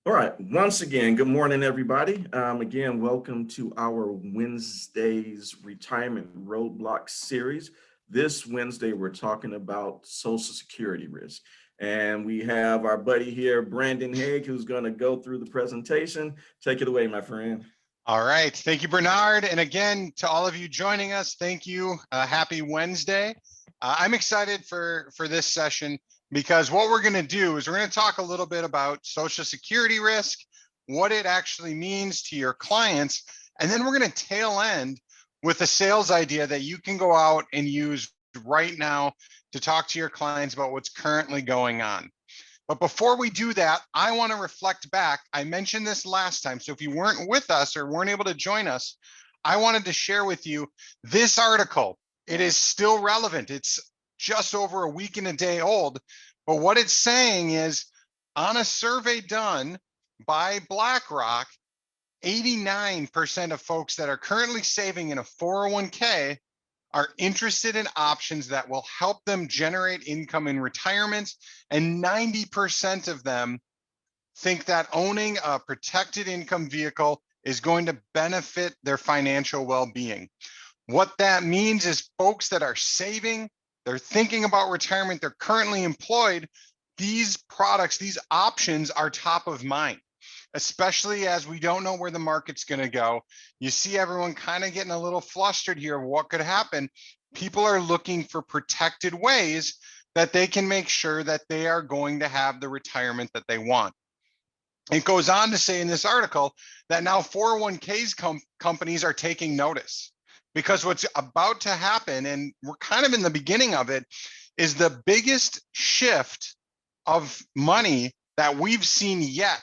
All right. Once again, good morning, everybody. Again, welcome to our Wednesday's Retirement Roadblock series. This Wednesday, we're talking about Social Security risk. And we have our buddy here, Brandon Haig, who's going to go through the presentation. Take it away, my friend. All right. Thank you, Bernard. And again, to all of you joining us, thank you. Happy Wednesday. I'm excited for this session because what we're going to do is we're going to talk a little bit about Social Security risk, what it actually means to your clients, and then we're going to tail end with a sales idea that you can go out and use right now to talk to your clients about what's currently going on. But before we do that, I want to reflect back. I mentioned this last time. So if you weren't with us or weren't able to join us, I wanted to share with you this article. It is still relevant. It's just over a week and a day old. But what it's saying is on a survey done by BlackRock, 89% of folks that are currently saving in a 401k are interested in options that will help them generate income in retirement. And 90% of them think that owning a protected income vehicle is going to benefit their financial well-being. What that means is folks that are saving, they're thinking about retirement, they're currently employed, these products, these options are top of mind, especially as we don't know where the market's going to go. You see everyone kind of getting a little flustered here of what could happen. People are looking for protected ways that they can make sure that they are going to have the retirement that they want. It goes on to say in this article that now 401ks companies are taking notice because what's about to happen, and we're kind of in the beginning of it, is the biggest shift of money that we've seen yet.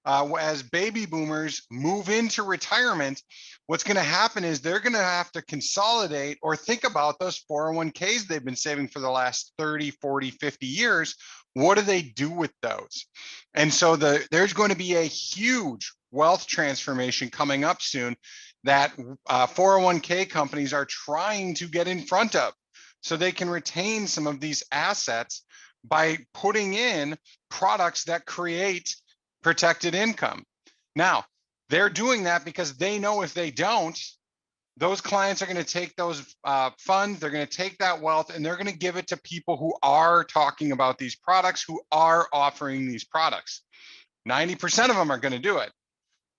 As baby boomers move into retirement, what's going to happen is they're going to have to consolidate or think about those 401ks they've been saving for the last 30, 40, 50 years. What do they do with those? And so there's going to be a huge wealth transformation coming up soon that 401k companies are trying to get in front of so they can retain some of these assets by putting in products that create protected income. Now, they're doing that because they know if they don't, those clients are going to take those funds, they're going to take that wealth, and they're going to give it to people who are talking about these products, who are offering these products. 90% of them are going to do it.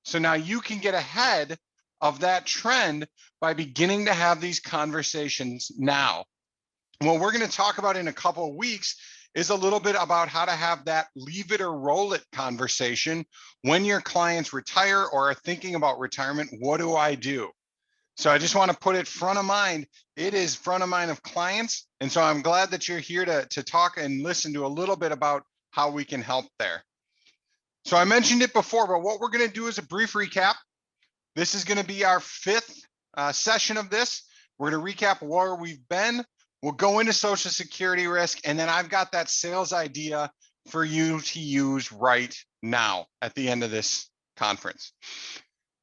So now you can get ahead of that trend by beginning to have these conversations now. What we're going to talk about in a couple of weeks is a little bit about how to have that leave it or roll it conversation when your clients retire or are thinking about retirement. What do I do? So I just want to put it front of mind. It is front of mind of clients. And so I'm glad that you're here to talk and listen to a little bit about how we can help there. So I mentioned it before, but what we're going to do is a brief recap. This is going to be our fifth session of this. We're going to recap where we've been. We'll go into Social Security risk, and then I've got that sales idea for you to use right now at the end of this conference.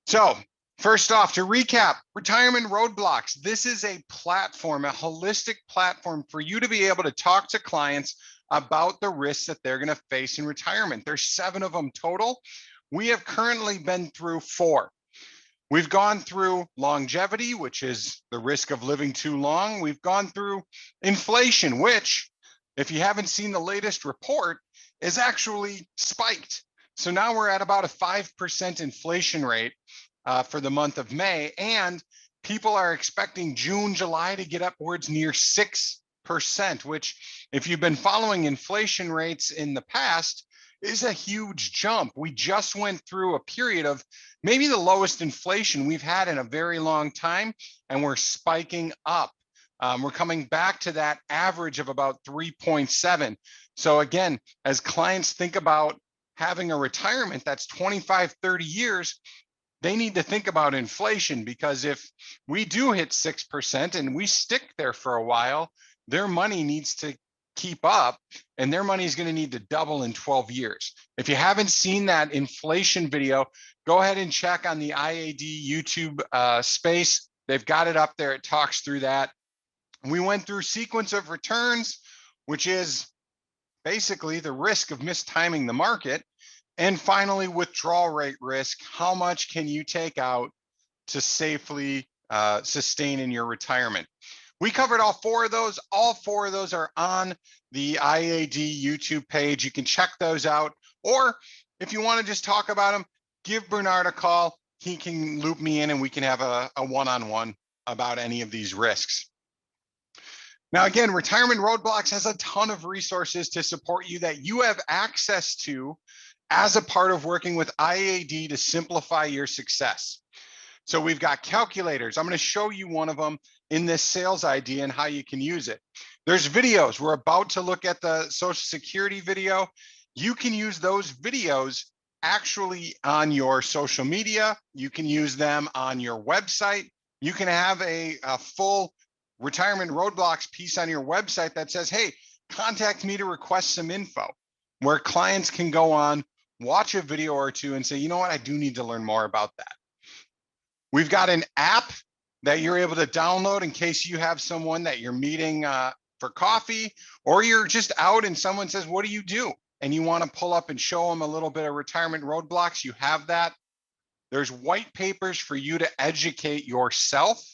So first off, to recap, Retirement Roadblocks. This is a platform, a holistic platform for you to be able to talk to clients about the risks that they're going to face in retirement. There's 7 of them total. We have currently been through 4. We've gone through longevity, which is the risk of living too long. We've gone through inflation, which, if you haven't seen the latest report, is actually spiked. So now we're at about a 5% inflation rate for the month of May, and people are expecting June, July to get upwards near 6%, which, if you've been following inflation rates in the past, is a huge jump. We just went through a period of maybe the lowest inflation we've had in a very long time, and we're spiking up. We're coming back to that average of about 3.7. So again, as clients think about having a retirement that's 25, 30 years, they need to think about inflation, because if we do hit 6% and we stick there for a while, their money needs to keep up, and their money is going to need to double in 12 years. If you haven't seen that inflation video, go ahead and check on the IAD YouTube space. They've got it up there. It talks through that. We went through sequence of returns, which is basically the risk of mistiming the market. And finally, withdrawal rate risk. How much can you take out to safely sustain in your retirement? We covered all four of those. All four of those are on the IAD YouTube page. You can check those out. Or if you want to just talk about them, give Bernard a call. He can loop me in and we can have a one-on-one about any of these risks. Now, again, Retirement Roadblocks has a ton of resources to support you that you have access to as a part of working with IAD to simplify your success. So we've got calculators. I'm going to show you one of them in this sales idea and how you can use it. There's videos. We're about to look at the Social Security video. You can use those videos actually on your social media. You can use them on your website. You can have a full Retirement Roadblocks piece on your website that says, hey, contact me to request some info, where clients can go on, watch a video or two and say, you know what, I do need to learn more about that. We've got an app that you're able to download in case you have someone that you're meeting for coffee, or you're just out and someone says, what do you do? And you want to pull up and show them a little bit of Retirement Roadblocks, you have that. There's white papers for you to educate yourself.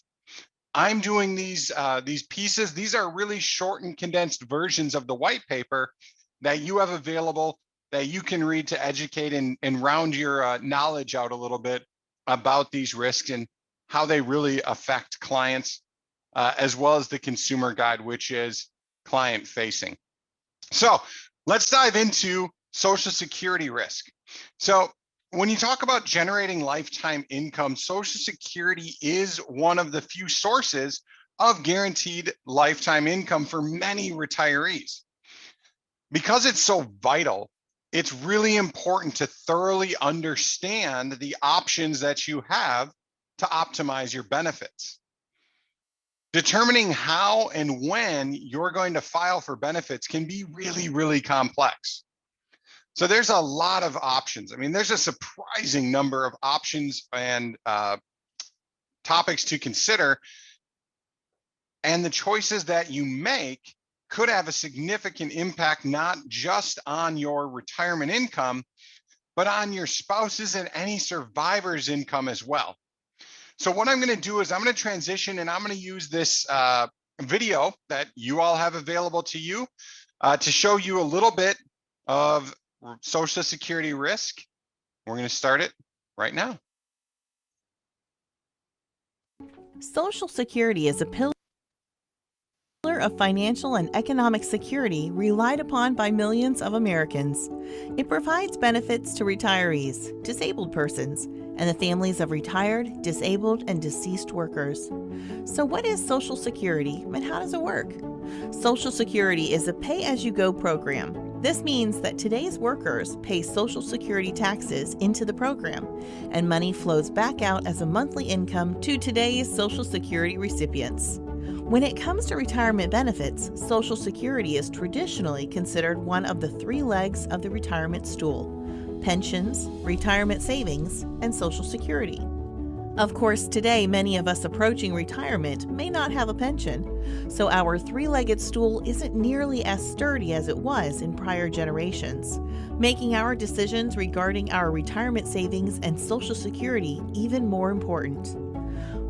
I'm doing these pieces. These are really short and condensed versions of the white paper that you have available that you can read to educate and round your knowledge out a little bit about these risks and how they really affect clients, as well as the consumer guide, which is client facing. So let's dive into Social Security risk. So when you talk about generating lifetime income, Social Security is one of the few sources of guaranteed lifetime income for many retirees. Because it's so vital, it's really important to thoroughly understand the options that you have to optimize your benefits. Determining how and when you're going to file for benefits can be really, really complex. So there's a lot of options. I mean, there's a surprising number of options and topics to consider. And the choices that you make could have a significant impact, not just on your retirement income, but on your spouse's and any survivor's income as well. So what I'm going to do is I'm going to transition and I'm going to use this video that you all have available to you to show you a little bit of Social Security risk. We're going to start it right now. Social Security is a pillar of financial and economic security relied upon by millions of Americans. It provides benefits to retirees, disabled persons, and the families of retired, disabled, and deceased workers. So what is Social Security and how does it work? Social Security is a pay-as-you-go program. This means that today's workers pay Social Security taxes into the program, and money flows back out as a monthly income to today's Social Security recipients. When it comes to retirement benefits, Social Security is traditionally considered one of the three legs of the retirement stool: pensions, retirement savings, and Social Security. Of course, today many of us approaching retirement may not have a pension, so our three-legged stool isn't nearly as sturdy as it was in prior generations, making our decisions regarding our retirement savings and Social Security even more important.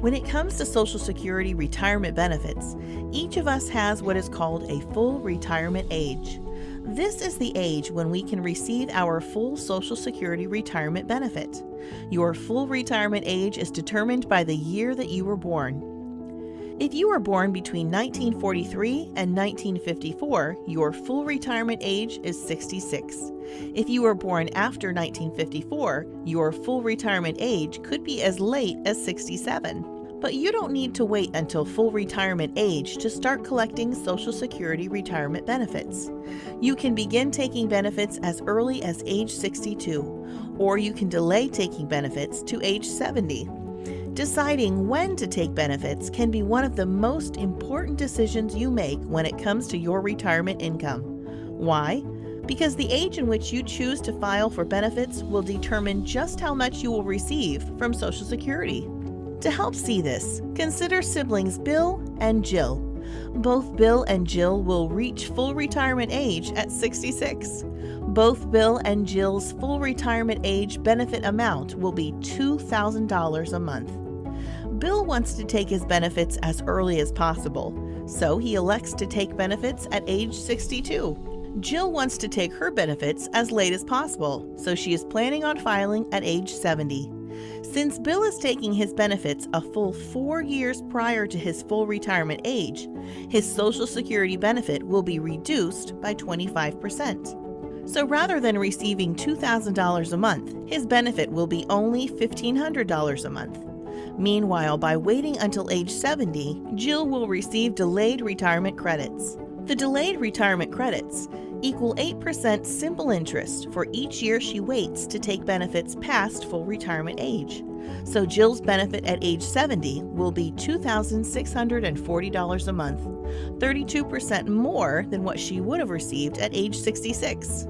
When it comes to Social Security retirement benefits, each of us has what is called a full retirement age. This is the age when we can receive our full Social Security retirement benefit. Your full retirement age is determined by the year that you were born. If you were born between 1943 and 1954, your full retirement age is 66. If you were born after 1954, your full retirement age could be as late as 67. But you don't need to wait until full retirement age to start collecting Social Security retirement benefits. You can begin taking benefits as early as age 62, or you can delay taking benefits to age 70. Deciding when to take benefits can be one of the most important decisions you make when it comes to your retirement income. Why? Because the age in which you choose to file for benefits will determine just how much you will receive from Social Security. To help see this, consider siblings Bill and Jill. Both Bill and Jill will reach full retirement age at 66. Both Bill and Jill's full retirement age benefit amount will be $2,000 a month. Bill wants to take his benefits as early as possible, so he elects to take benefits at age 62. Jill wants to take her benefits as late as possible, so she is planning on filing at age 70. Since Bill is taking his benefits a full 4 years prior to his full retirement age, his Social Security benefit will be reduced by 25%. So rather than receiving $2,000 a month, his benefit will be only $1,500 a month. Meanwhile, by waiting until age 70, Jill will receive delayed retirement credits. The delayed retirement credits equal 8% simple interest for each year she waits to take benefits past full retirement age. So Jill's benefit at age 70 will be $2,640 a month, 32% more than what she would have received at age 66.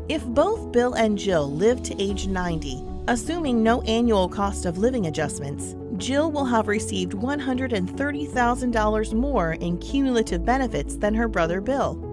If both Bill and Jill live to age 90, assuming no annual cost of living adjustments, Jill will have received $130,000 more in cumulative benefits than her brother Bill.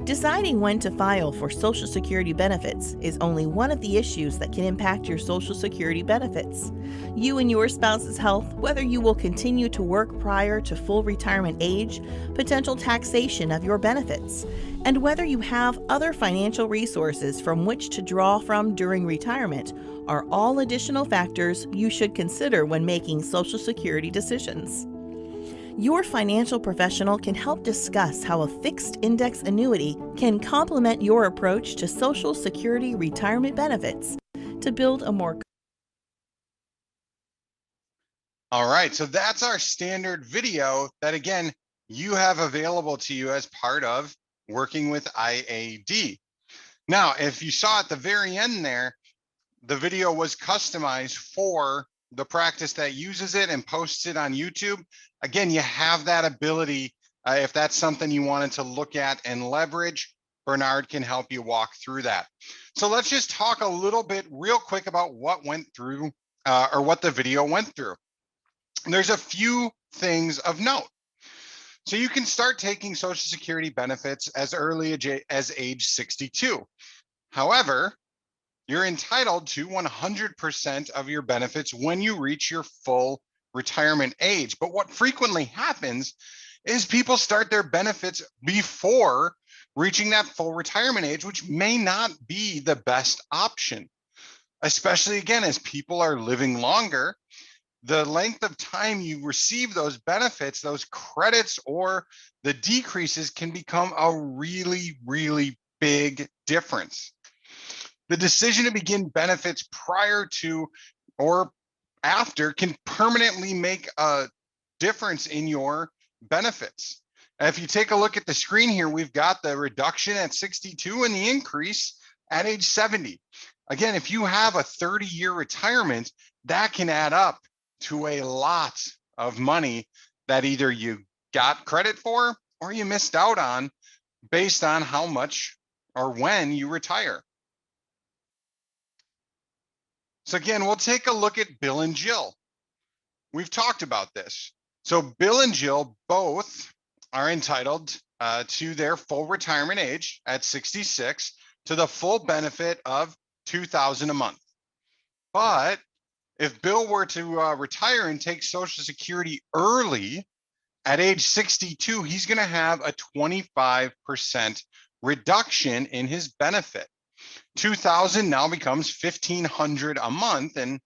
Deciding when to file for Social Security benefits is only one of the issues that can impact your Social Security benefits. You and your spouse's health, whether you will continue to work prior to full retirement age, potential taxation of your benefits, and whether you have other financial resources from which to draw from during retirement are all additional factors you should consider when making Social Security decisions. Your financial professional can help discuss how a fixed index annuity can complement your approach to Social Security retirement benefits to build a more. All right, so that's our standard video that, again, you have available to you as part of working with IAD. Now, if you saw at the very end there, the video was customized for the practice that uses it and posts it on YouTube. Again, you have that ability. If that's something you wanted to look at and leverage, Bernard can help you walk through that. So let's just talk a little bit real quick about what went through or what the video went through. There's a few things of note. So you can start taking Social Security benefits as early as age 62. However, you're entitled to 100% of your benefits when you reach your full retirement age. But what frequently happens is people start their benefits before reaching that full retirement age, which may not be the best option, especially again, as people are living longer. The length of time you receive those benefits, those credits, or the decreases can become a really, really big difference. The decision to begin benefits prior to or after can permanently make a difference in your benefits. And if you take a look at the screen here, we've got the reduction at 62 and the increase at age 70. Again, if you have a 30-year retirement, that can add up to a lot of money that either you got credit for or you missed out on based on how much or when you retire. So again, we'll take a look at Bill and Jill. We've talked about this. So Bill and Jill both are entitled to their full retirement age at 66 to the full benefit of $2,000 a month. But if Bill were to retire and take Social Security early at age 62, he's going to have a 25% reduction in his benefit. $2,000 now becomes $1,500 a month. And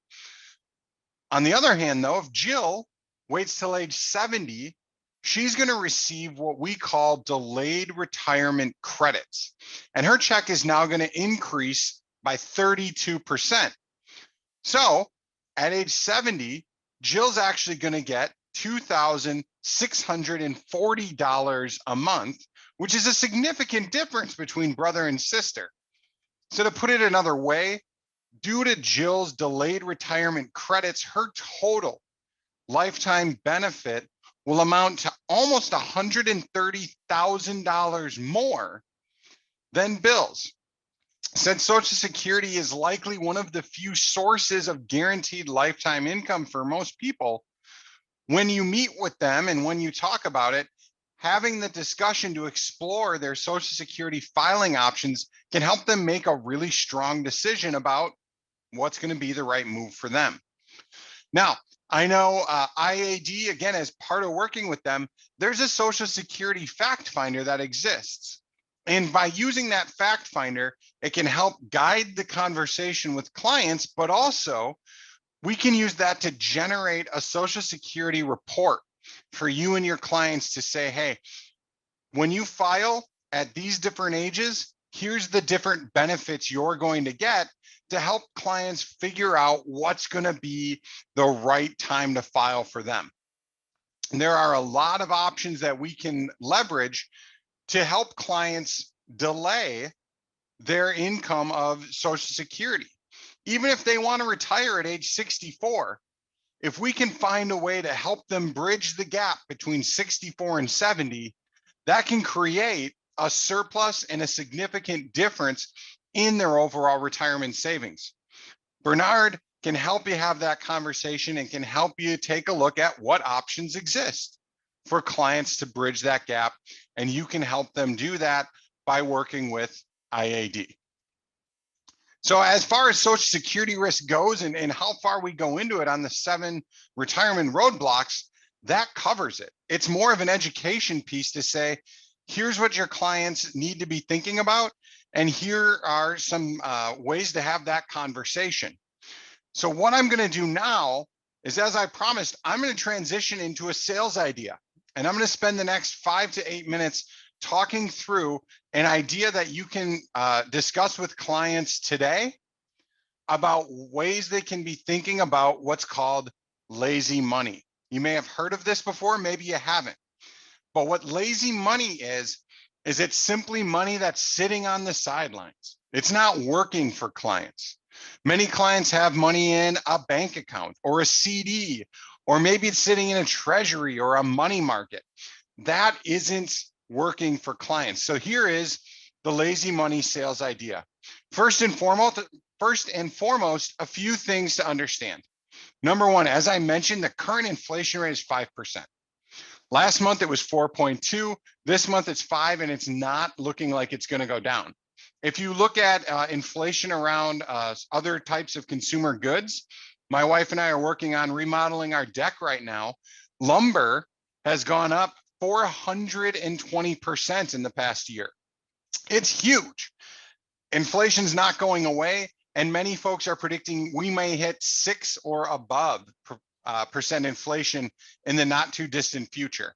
on the other hand, though, if Jill waits till age 70, she's going to receive what we call delayed retirement credits. And her check is now going to increase by 32%. So at age 70, Jill's actually going to get $2,640 a month, which is a significant difference between brother and sister. So to put it another way, due to Jill's delayed retirement credits, her total lifetime benefit will amount to almost $130,000 more than Bill's. Since Social Security is likely one of the few sources of guaranteed lifetime income for most people, when you meet with them and when you talk about it, having the discussion to explore their Social Security filing options can help them make a really strong decision about what's going to be the right move for them. Now, I know IAD, again, as part of working with them, there's a Social Security fact finder that exists. And by using that fact finder, it can help guide the conversation with clients, but also we can use that to generate a Social Security report for you and your clients to say, hey, when you file at these different ages, here's the different benefits you're going to get to help clients figure out what's going to be the right time to file for them. And there are a lot of options that we can leverage to help clients delay their income of Social Security. Even if they want to retire at age 64, if we can find a way to help them bridge the gap between 64 and 70, that can create a surplus and a significant difference in their overall retirement savings. Bernard can help you have that conversation and can help you take a look at what options exist for clients to bridge that gap. And you can help them do that by working with IAD. So as far as Social Security risk goes and how far we go into it on the 7 retirement roadblocks, that covers it. It's more of an education piece to say, here's what your clients need to be thinking about, and here are some ways to have that conversation. So what I'm going to do now is, as I promised, I'm going to transition into a sales idea, and I'm going to spend the next 5 to 8 minutes talking through an idea that you can discuss with clients today about ways they can be thinking about what's called lazy money. You may have heard of this before, maybe you haven't. But what lazy money is it's simply money that's sitting on the sidelines. It's not working for clients. Many clients have money in a bank account or a CD, or maybe it's sitting in a treasury or a money market. That isn't working for clients. So here is the lazy money sales idea. First and foremost, a few things to understand. Number one, as I mentioned, the current inflation rate is 5%. Last month it was 4.2. This month it's 5, and it's not looking like it's going to go down. If you look at inflation around other types of consumer goods, my wife and I are working on remodeling our deck right now. Lumber has gone up 420% in the past year. It's huge. Inflation's not going away, and many folks are predicting we may hit 6 or above percent inflation in the not too distant future.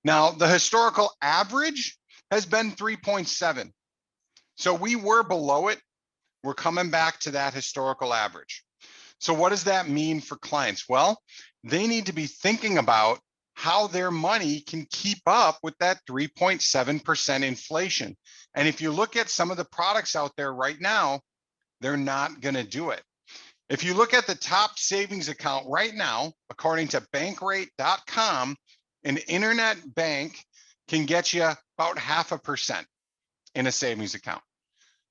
Now, the historical average has been 3.7. So we were below it. We're coming back to that historical average. So what does that mean for clients? Well, they need to be thinking about how their money can keep up with that 3.7% inflation. And if you look at some of the products out there right now, they're not going to do it. If you look at the top savings account right now, according to bankrate.com, an internet bank can get you about 0.5% in a savings account.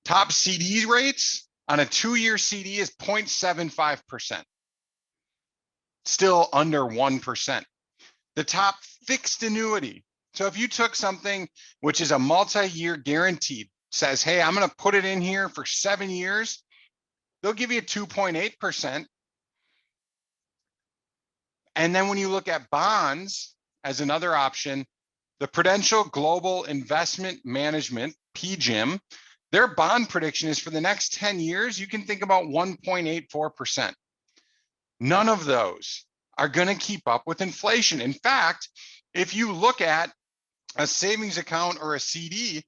Top CD rates on a 2-year CD is 0.75%, still under 1%. The top fixed annuity. So if you took something which is a multi-year guaranteed, says, hey, I'm going to put it in here for 7 years, they'll give you 2.8%. And then when you look at bonds as another option, the Prudential Global Investment Management, PGIM, their bond prediction is for the next 10 years, you can think about 1.84%. None of those are going to keep up with inflation. In fact, if you look at a savings account or a CD,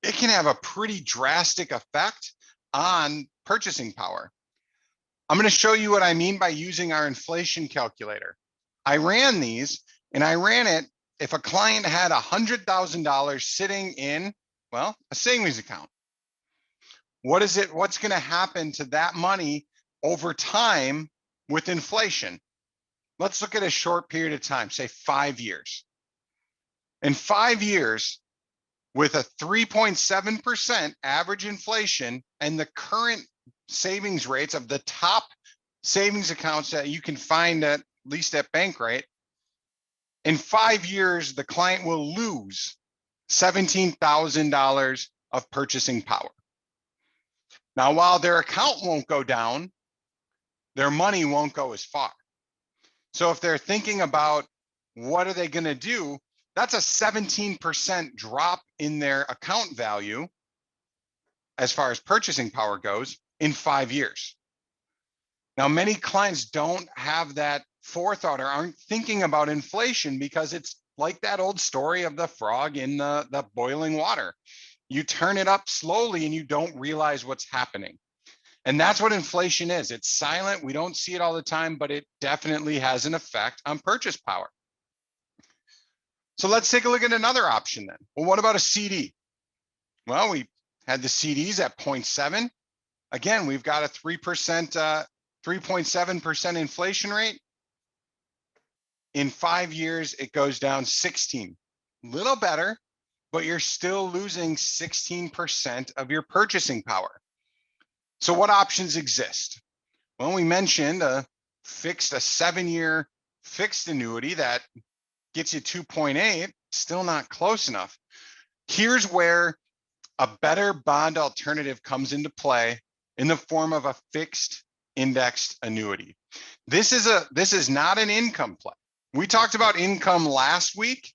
it can have a pretty drastic effect on purchasing power. I'm going to show you what I mean by using our inflation calculator. I ran these, and I ran it if a client had $100,000 sitting in, well, a savings account. What's going to happen to that money over time with inflation? Let's look at a short period of time, say 5 years. In 5 years, with a 3.7% average inflation and the current savings rates of the top savings accounts that you can find at least at Bankrate, In 5 years, the client will lose $17,000 of purchasing power. Now, while their account won't go down, their money won't go as far. So if they're thinking about what are they going to do, that's a 17% drop in their account value as far as purchasing power goes in 5 years. Now, many clients don't have that forethought or aren't thinking about inflation because it's like that old story of the frog in the boiling water. You turn it up slowly and you don't realize what's happening. And that's what inflation is. It's silent. We don't see it all the time, but it definitely has an effect on purchase power. So let's take a look at another option then. Well, what about a CD? Well, we had the CDs at 0.7. Again, we've got a 3.7% inflation rate. In 5 years, it goes down 16. Little better, but you're still losing 16% of your purchasing power. So what options exist? Well, we mentioned a 7-year fixed annuity that gets you 2.8, still not close enough. Here's where a better bond alternative comes into play in the form of a fixed indexed annuity. This is not an income play. We talked about income last week.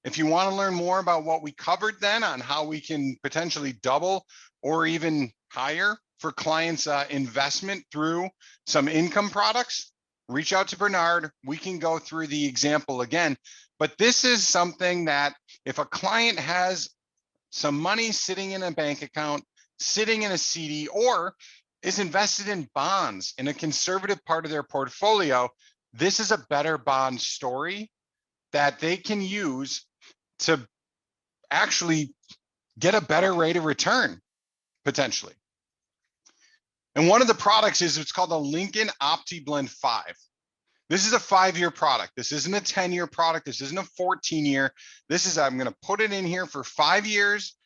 If you want to learn more about what we covered then on how we can potentially double or even higher for clients' investment through some income products, reach out to Bernard. We can go through the example again. But this is something that if a client has some money sitting in a bank account, sitting in a CD, or is invested in bonds in a conservative part of their portfolio, this is a better bond story that they can use to actually get a better rate of return, potentially. And one of the products is it's called the Lincoln OptiBlend 5. This is a 5-year product. This isn't a 10-year product. This isn't a 14-year. This is, I'm going to put it in here for 5 years,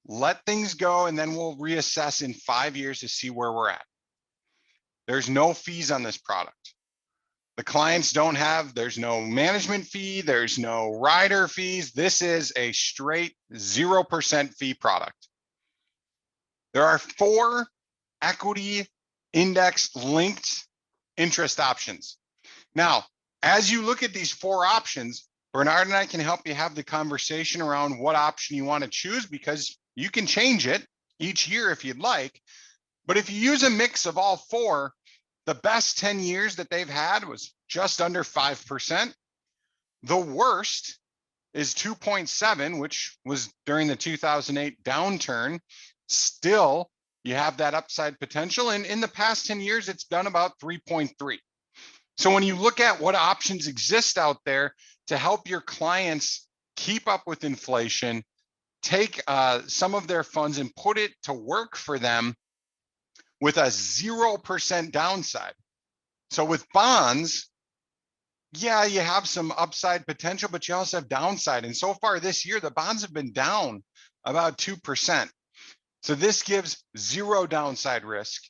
let things go, and then we'll reassess in 5 years to see where we're at. There's no fees on this product. The clients there's no management fee, there's no rider fees. This is a straight 0% fee product. There are 4 equity index linked interest options. Now, as you look at these 4 options, Bernard and I can help you have the conversation around what option you want to choose, because you can change it each year if you'd like. But if you use a mix of all 4, the best 10 years that they've had was just under 5%. The worst is 2.7, which was during the 2008 downturn. Still, you have that upside potential. And in the past 10 years, it's done about 3.3. So when you look at what options exist out there to help your clients keep up with inflation, take some of their funds and put it to work for them with a 0% downside. So with bonds, yeah, you have some upside potential, but you also have downside. And so far this year, the bonds have been down about 2%. So this gives 0 downside risk.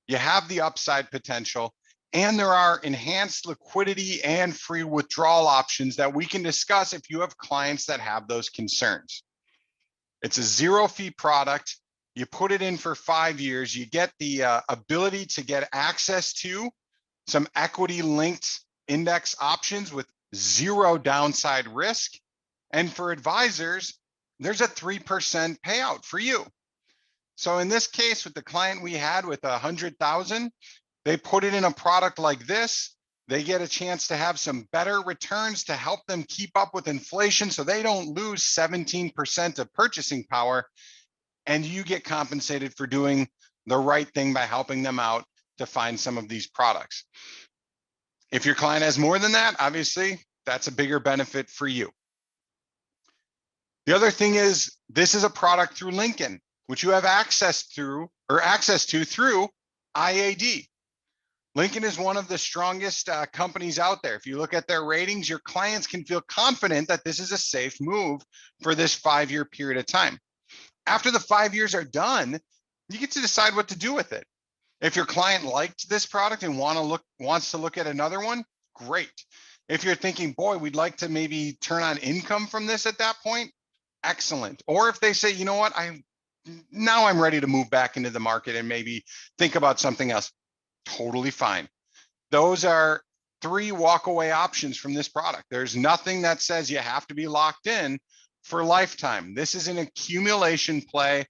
You have the upside potential, and there are enhanced liquidity and free withdrawal options that we can discuss if you have clients that have those concerns. It's a 0 fee product. You put it in for 5 years, you get the ability to get access to some equity linked index options with 0 downside risk. And for advisors, there's a 3% payout for you. So in this case, with the client we had with 100,000, they put it in a product like this. They get a chance to have some better returns to help them keep up with inflation so they don't lose 17% of purchasing power. And you get compensated for doing the right thing by helping them out to find some of these products. If your client has more than that, obviously, that's a bigger benefit for you. The other thing is, this is a product through Lincoln, which you have access to through IAD. Lincoln is one of the strongest companies out there. If you look at their ratings, your clients can feel confident that this is a safe move for this 5-year period of time. After the 5 years are done, you get to decide what to do with it. If your client liked this product and wants to look at another one, great. If you're thinking, boy, we'd like to maybe turn on income from this at that point, excellent. Or if they say, you know what, now I'm ready to move back into the market and maybe think about something else, totally fine. Those are 3 walkaway options from this product. There's nothing that says you have to be locked in for lifetime. This is an accumulation play.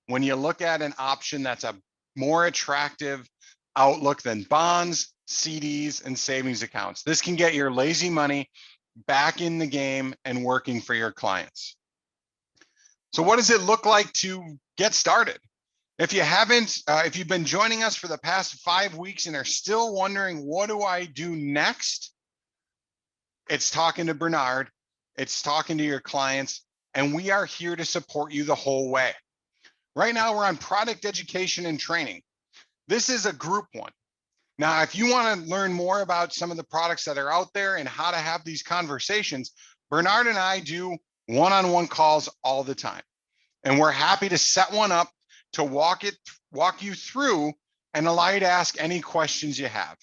When you look at an option that's a more attractive outlook than bonds, CDs, and savings accounts, this can get your lazy money back in the game and working for your clients. So what does it look like to get started? If you haven't, if you've been joining us for the past 5 weeks and are still wondering, what do I do next? It's talking to Bernard, it's talking to your clients, and we are here to support you the whole way. Right now, we're on product education and training. This is a group one. Now, if you want to learn more about some of the products that are out there and how to have these conversations, Bernard and I do one-on-one calls all the time. And we're happy to set one up to walk you through and allow you to ask any questions you have.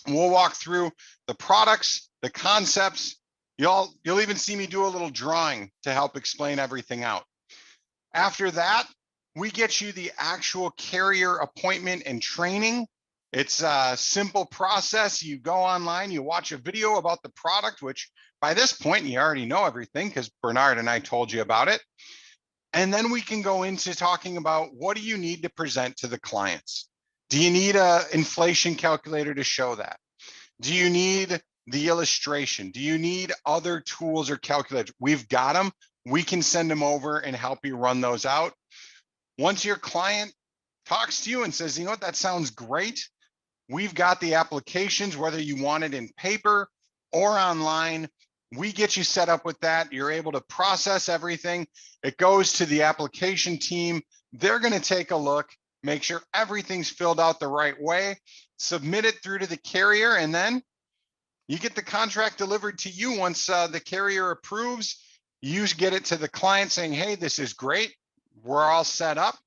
And we'll walk through the products, the concepts. You'll even see me do a little drawing to help explain everything out. After that, we get you the actual carrier appointment and training. It's a simple process. You go online, you watch a video about the product, which by this point, you already know everything because Bernard and I told you about it. And then we can go into talking about, what do you need to present to the clients? Do you need an inflation calculator to show that? Do you need the illustration? Do you need other tools or calculators? We've got them. We can send them over and help you run those out. Once your client talks to you and says, you know what, that sounds great, we've got the applications, whether you want it in paper or online. We get you set up with that. You're able to process everything. It goes to the application team. They're going to take a look, make sure everything's filled out the right way, submit it through to the carrier, and then you get the contract delivered to you. Once the carrier approves, you get it to the client saying, hey, this is great, we're all set up,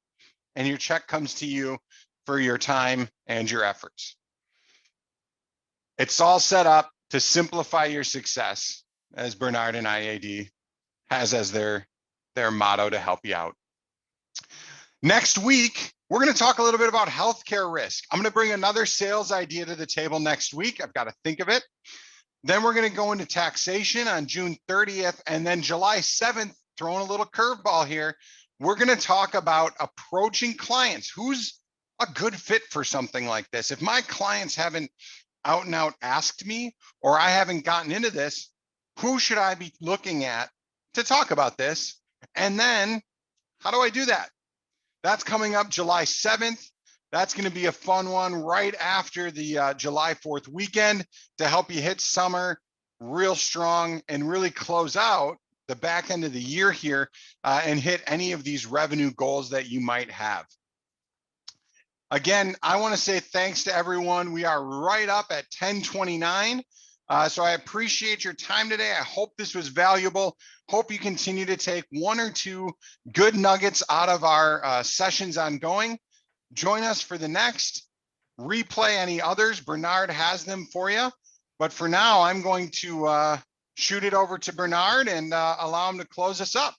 and your check comes to you for your time and your efforts. It's all set up to simplify your success, as Bernard and IAD has as their motto to help you out. Next week, we're going to talk a little bit about healthcare risk. I'm going to bring another sales idea to the table next week. I've got to think of it. Then we're going to go into taxation on June 30th, and then July 7th, throwing a little curveball here, we're going to talk about approaching clients. Who's a good fit for something like this? If my clients haven't out and out asked me, or I haven't gotten into this, who should I be looking at to talk about this? And then how do I do that? That's coming up July 7th. That's going to be a fun one right after the July 4th weekend to help you hit summer real strong and really close out the back end of the year here and hit any of these revenue goals that you might have. Again, I want to say thanks to everyone. We are right up at 10:29. So I appreciate your time today. I hope this was valuable. Hope you continue to take 1 or 2 good nuggets out of our sessions ongoing. Join us for the next. Replay any others. Bernard has them for you. But for now, I'm going to shoot it over to Bernard and allow him to close us up.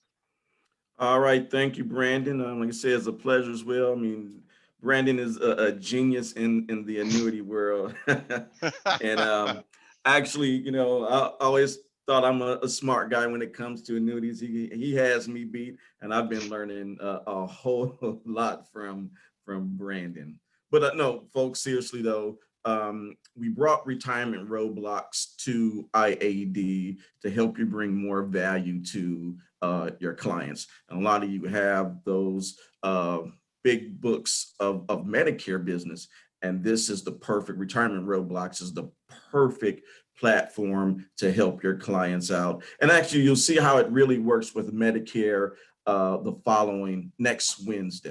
All right. Thank you, Brandon. Like I said, it's a pleasure as well. I mean, Brandon is a genius in the annuity world. And actually, you know, I always thought I'm a smart guy when it comes to annuities. He has me beat, and I've been learning a whole lot from Brandon. But no, folks, seriously though, we brought retirement roadblocks to IAD to help you bring more value to your clients. And a lot of you have those big books of Medicare business. And this is the perfect, retirement roadblocks is the perfect platform to help your clients out. And actually, you'll see how it really works with Medicare the following next Wednesday.